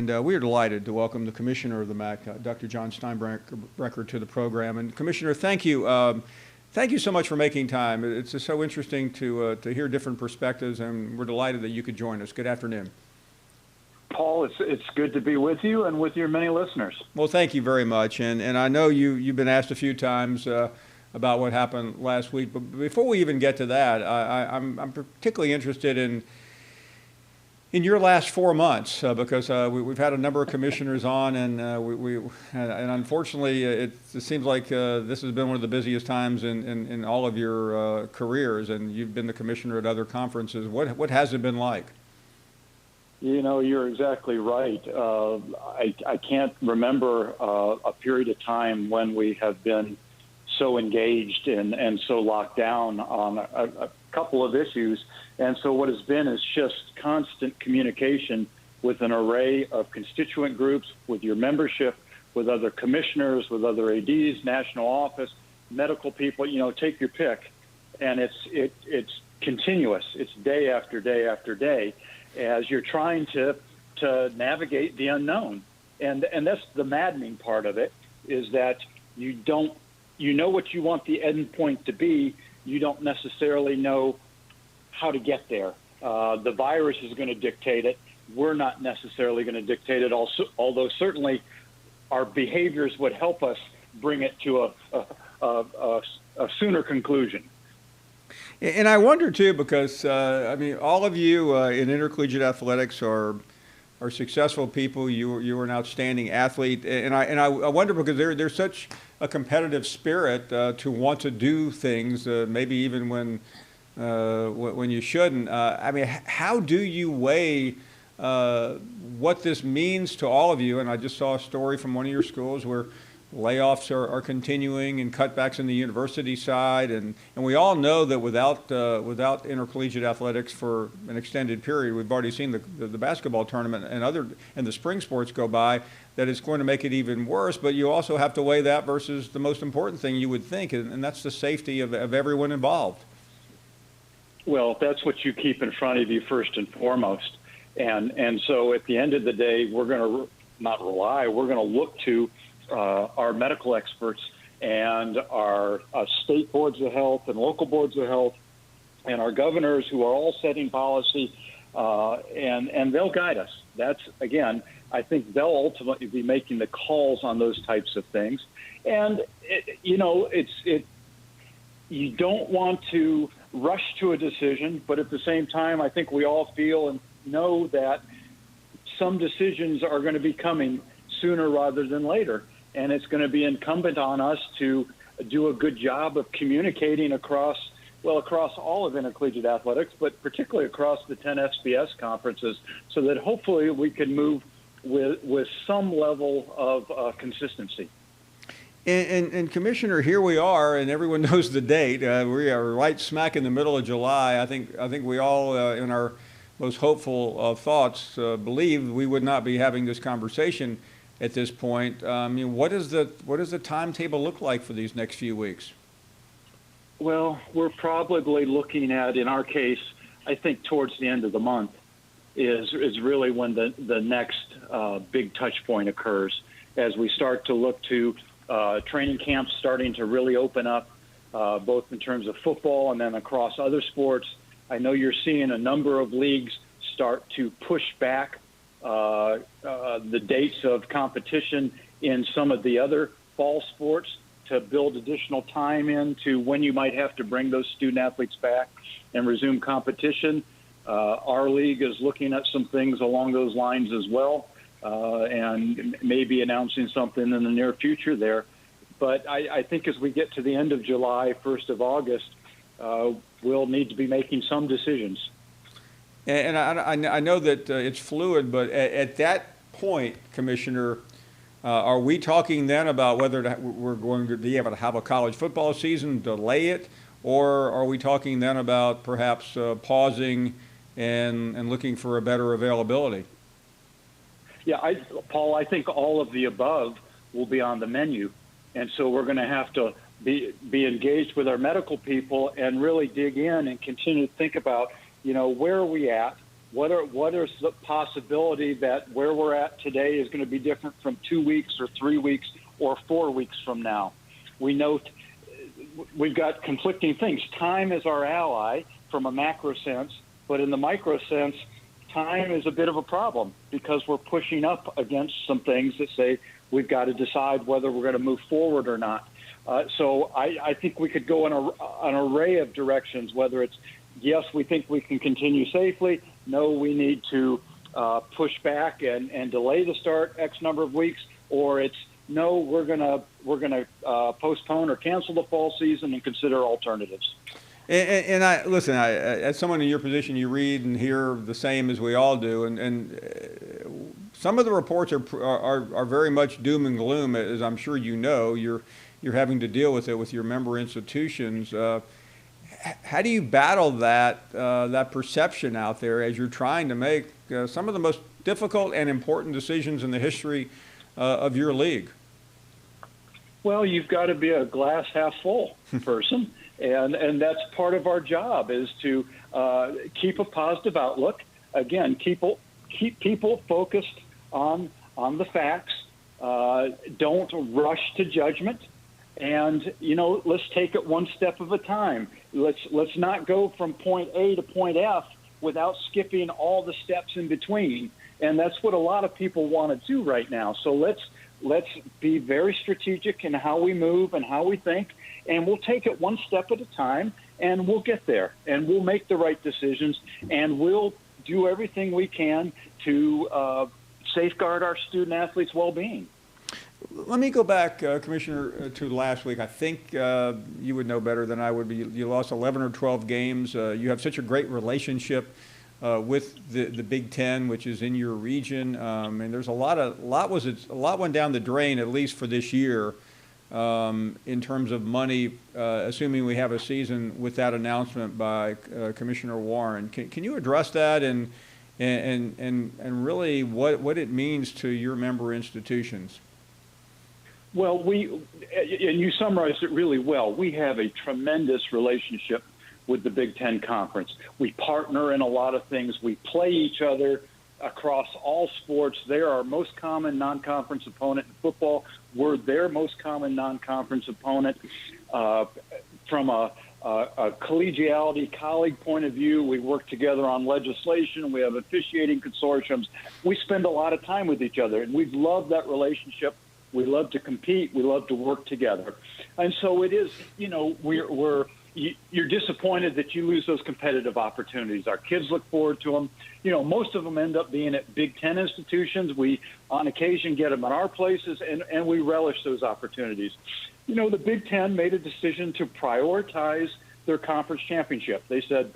And we are delighted to welcome the Commissioner of the MAC, Dr. John Steinbrecher, to the program. And Commissioner, thank you. Thank you so much for making time. It's just so interesting to hear different perspectives, and we're delighted that you could join us. Good afternoon. Paul, it's good to be with you and with your many listeners. Well, thank you very much. And I know you've been asked a few times about what happened last week. But before we even get to that, I'm particularly interested in your last 4 months, because we've had a number of commissioners on, and unfortunately, it seems like this has been one of the busiest times in all of your careers, and you've been the commissioner at other conferences. What has it been like? You know, you're exactly right. I can't remember a period of time when we have been so engaged and so locked down on a couple of issues. And so what has been is just constant communication with an array of constituent groups, with your membership, with other commissioners, with other ADs, national office, medical people, take your pick. And it's continuous. It's day after day after day as you're trying to navigate the unknown. And that's the maddening part of it, is that you know what you want the end point to be. You don't necessarily know how to get there. The virus is going to dictate it. We're not necessarily going to dictate it, although certainly our behaviors would help us bring it to a sooner conclusion. And I wonder, too, because, all of you in intercollegiate athletics are successful people. You are an outstanding athlete. And I wonder, because there's such a competitive spirit to want to do things, maybe even when you shouldn't. How do you weigh what this means to all of you? And I just saw a story from one of your schools where layoffs are continuing and cutbacks in the university side, and we all know that without intercollegiate athletics for an extended period, we've already seen the basketball tournament and the spring sports go by, that it's going to make it even worse. But you also have to weigh that versus the most important thing you would think, and that's the safety of everyone involved. Well, that's what you keep in front of you first and foremost. And so at the end of the day, we're going to not rely, we're going to look to our medical experts and our state boards of health and local boards of health and our governors, who are all setting policy, and they'll guide us. That's, again, I think they'll ultimately be making the calls on those types of things. And, you don't want to rush to a decision, but at the same time, I think we all feel and know that some decisions are going to be coming sooner rather than later. And it's going to be incumbent on us to do a good job of communicating across all of intercollegiate athletics, but particularly across the 10 SBS conferences, so that hopefully we can move with some level of consistency. And Commissioner, here we are, and everyone knows the date. We are right smack in the middle of July. I think we all, in our most hopeful thoughts, believed we would not be having this conversation at this point. What does the timetable look like for these next few weeks? Well, we're probably looking at, in our case, I think towards the end of the month is really when the next big touch point occurs, as we start to look to training camps starting to really open up, both in terms of football and then across other sports. I know you're seeing a number of leagues start to push back the dates of competition in some of the other fall sports to build additional time into when you might have to bring those student athletes back and resume competition. Our league is looking at some things along those lines as well, and maybe announcing something in the near future there. But I think as we get to the end of July, 1st of August, we'll need to be making some decisions. And I know that it's fluid, but at that point, Commissioner, are we talking then about whether we're going to be able to have a college football season, delay it, or are we talking then about perhaps pausing and looking for a better availability? Yeah, Paul, I think all of the above will be on the menu. And so we're going to have to be engaged with our medical people and really dig in and continue to think about, where are we at? what is the possibility that where we're at today is going to be different from 2 weeks or 3 weeks or 4 weeks from now? We know we've got conflicting things. Time is our ally from a macro sense, but in the micro sense, time is a bit of a problem because we're pushing up against some things that say we've got to decide whether we're going to move forward or not. So I think we could go in an array of directions, whether it's, yes, we think we can continue safely. No, we need to push back and delay the start X number of weeks, or it's, no, we're gonna postpone or cancel the fall season and consider alternatives. And I listen. As someone in your position, you read and hear the same as we all do, and some of the reports are very much doom and gloom, as I'm sure you know. You're having to deal with it with your member institutions. How do you battle that perception out there as you're trying to make some of the most difficult and important decisions in the history of your league? Well, you've got to be a glass half full person, and that's part of our job is to keep a positive outlook. Again, keep people focused on the facts. Don't rush to judgment, and let's take it one step at a time. Let's not go from point A to point F without skipping all the steps in between, and that's what a lot of people want to do right now. So let's be very strategic in how we move and how we think, and we'll take it one step at a time, and we'll get there, and we'll make the right decisions, and we'll do everything we can to safeguard our student athletes' well-being. Let me go back, Commissioner, to last week. I think you would know better than I would. You lost 11 or 12 games. You have such a great relationship with the Big Ten, which is in your region, and there's a lot went down the drain, at least for this year, in terms of money, assuming we have a season with that announcement by Commissioner Warren. Can you address that and really what it means to your member institutions? Well, and you summarized it really well. We have a tremendous relationship with the Big Ten Conference. We partner in a lot of things. We play each other across all sports. They're our most common non-conference opponent in football. We're their most common non-conference opponent. From a collegiality, colleague point of view, we work together on legislation. We have officiating consortiums. We spend a lot of time with each other, and we've loved that relationship. We love to compete. We love to work together. And so it is, you're disappointed that you lose those competitive opportunities. Our kids look forward to them. Most of them end up being at Big Ten institutions. We, on occasion, get them at our places, and we relish those opportunities. The Big Ten made a decision to prioritize their conference championship. They said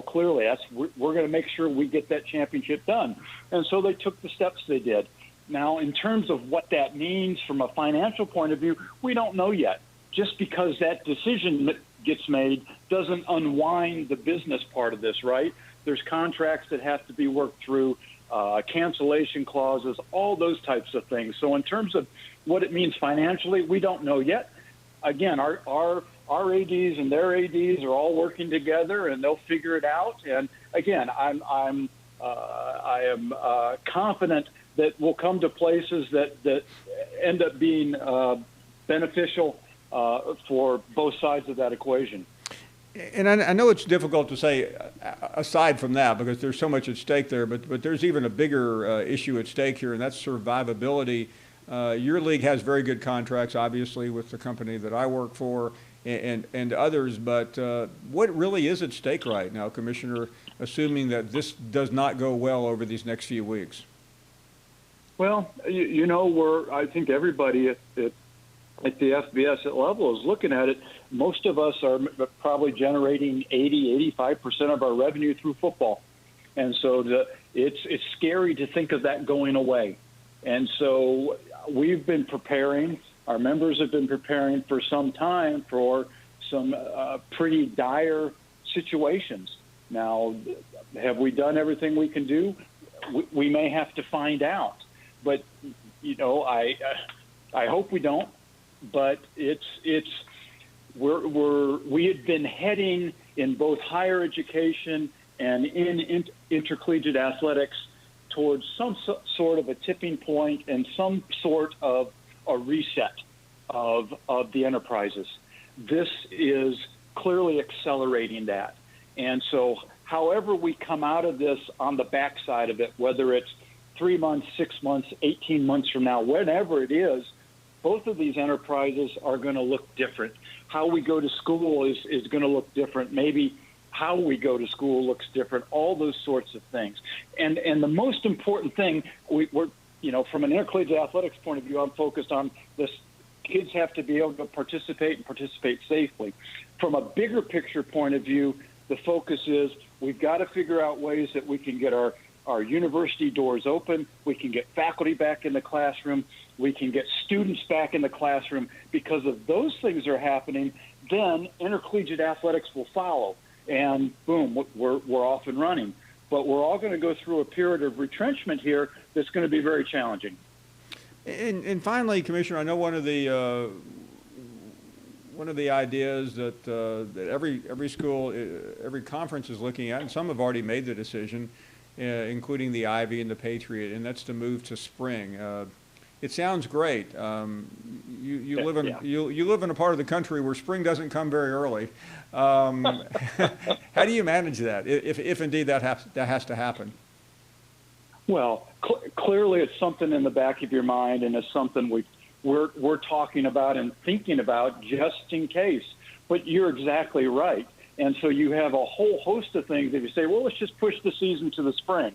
clearly we're going to make sure we get that championship done. And so they took the steps they did. Now, in terms of what that means from a financial point of view, we don't know yet. Just because that decision gets made doesn't unwind the business part of this, right? There's contracts that have to be worked through, cancellation clauses, all those types of things. So in terms of what it means financially, we don't know yet. Again, our ADs and their ADs are all working together, and they'll figure it out. And again, I am confident that we'll come to places that end up being beneficial for both sides of that equation. And I know it's difficult to say aside from that because there's so much at stake there, but there's even a bigger issue at stake here, and that's survivability. Your league has very good contracts, obviously, with the company that I work for and others, but what really is at stake right now, Commissioner, assuming that this does not go well over these next few weeks? Well, I think everybody at the FBS level is looking at it. Most of us are probably generating 85% of our revenue through football. And so it's scary to think of that going away. And so we've been preparing, our members have been preparing for some time for some pretty dire situations. Now, have we done everything we can do? We may have to find out. But, I hope we don't. But we had been heading in both higher education and in intercollegiate athletics towards some sort of a tipping point and some sort of a reset of the enterprises. This is clearly accelerating that. And so however we come out of this on the backside of it, whether it's 3 months, 6 months, 18 months from now, whenever it is, both of these enterprises are going to look different. How we go to school is going to look different. Maybe how we go to school looks different, all those sorts of things. And the most important thing, we're, you know, from an intercollegiate athletics point of view, I'm focused on this. Kids have to be able to participate and participate safely. From a bigger picture point of view, the focus is we've got to figure out ways that we can get our university doors open, we can get faculty back in the classroom, we can get students back in the classroom. Because if those things are happening, then intercollegiate athletics will follow. And boom, we're off and running. But we're all going to go through a period of retrenchment here that's going to be very challenging. And finally, Commissioner, I know one of the ideas that every school, every conference is looking at, and some have already made the decision, including the Ivy and the Patriot, and that's to move to spring. It sounds great. You live in a part of the country where spring doesn't come very early. How do you manage that, if indeed that has to happen? Well, clearly it's something in the back of your mind, and it's something we're talking about and thinking about just in case. But you're exactly right. And so you have a whole host of things. If you say, well, let's just push the season to the spring.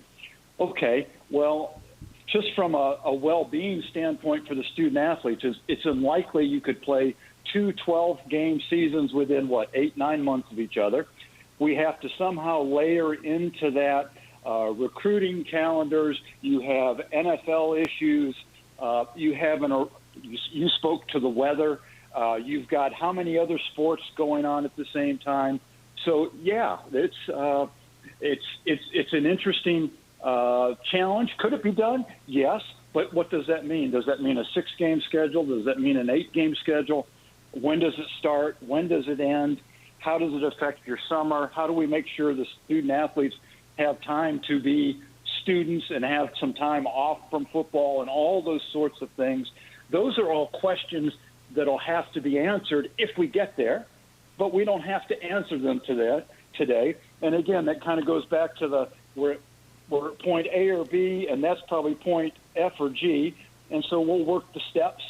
Okay, well, just from a well-being standpoint for the student athletes, it's unlikely you could play 2 12-game seasons within, 8-9 months of each other. We have to somehow layer into that recruiting calendars. You have NFL issues. You spoke to the weather. You've got how many other sports going on at the same time. So yeah, it's an interesting challenge. Could it be done? Yes. But what does that mean? Does that mean a 6-game schedule? Does that mean an 8-game schedule? When does it start? When does it end? How does it affect your summer? How do we make sure the student athletes have time to be students and have some time off from football and all those sorts of things? Those are all questions that'll have to be answered if we get there, but we don't have to answer them today. And again, that kind of goes back to we're at point A or B, and that's probably point F or G. And so we'll work the steps,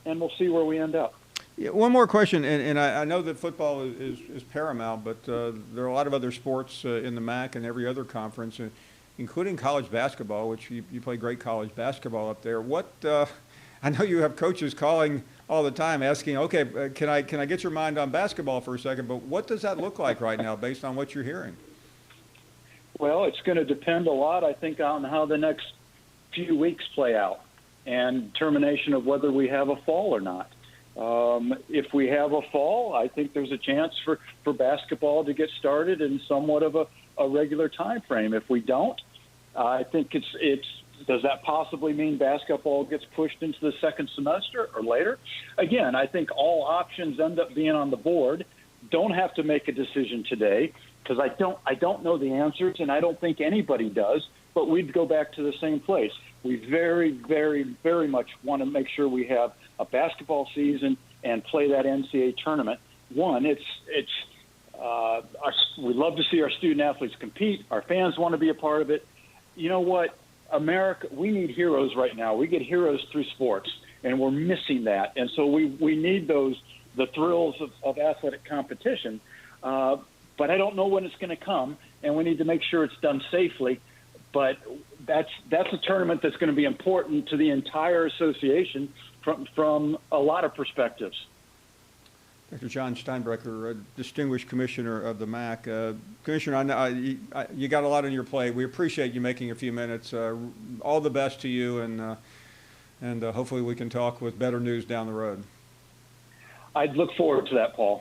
and we'll see where we end up. Yeah, one more question, and I know that football is paramount, but there are a lot of other sports in the MAC and every other conference, including college basketball, which you play great college basketball up there. I know you have coaches calling all the time asking, okay, can I get your mind on basketball for a second, but what does that look like right now based on what you're hearing? Well, it's going to depend a lot, I think, on how the next few weeks play out and determination of whether we have a fall or not. If we have a fall, I think there's a chance for basketball to get started in somewhat of a regular time frame. If we don't, I think does that possibly mean basketball gets pushed into the second semester or later? Again, I think all options end up being on the board. Don't have to make a decision today because I don't know the answers, and I don't think anybody does, but we'd go back to the same place. We very, very, very much want to make sure we have a basketball season and play that NCAA tournament. One, we love to see our student athletes compete. Our fans want to be a part of it. You know what? America, we need heroes right now. We get heroes through sports, and we're missing that. And so we need the thrills of athletic competition. But I don't know when it's going to come, and we need to make sure it's done safely. But that's a tournament that's going to be important to the entire association from a lot of perspectives. Dr. John Steinbrecher, Distinguished Commissioner of the MAC. Commissioner, I know you got a lot on your plate. We appreciate you making a few minutes. All the best to you, and hopefully we can talk with better news down the road. I'd look forward to that, Paul.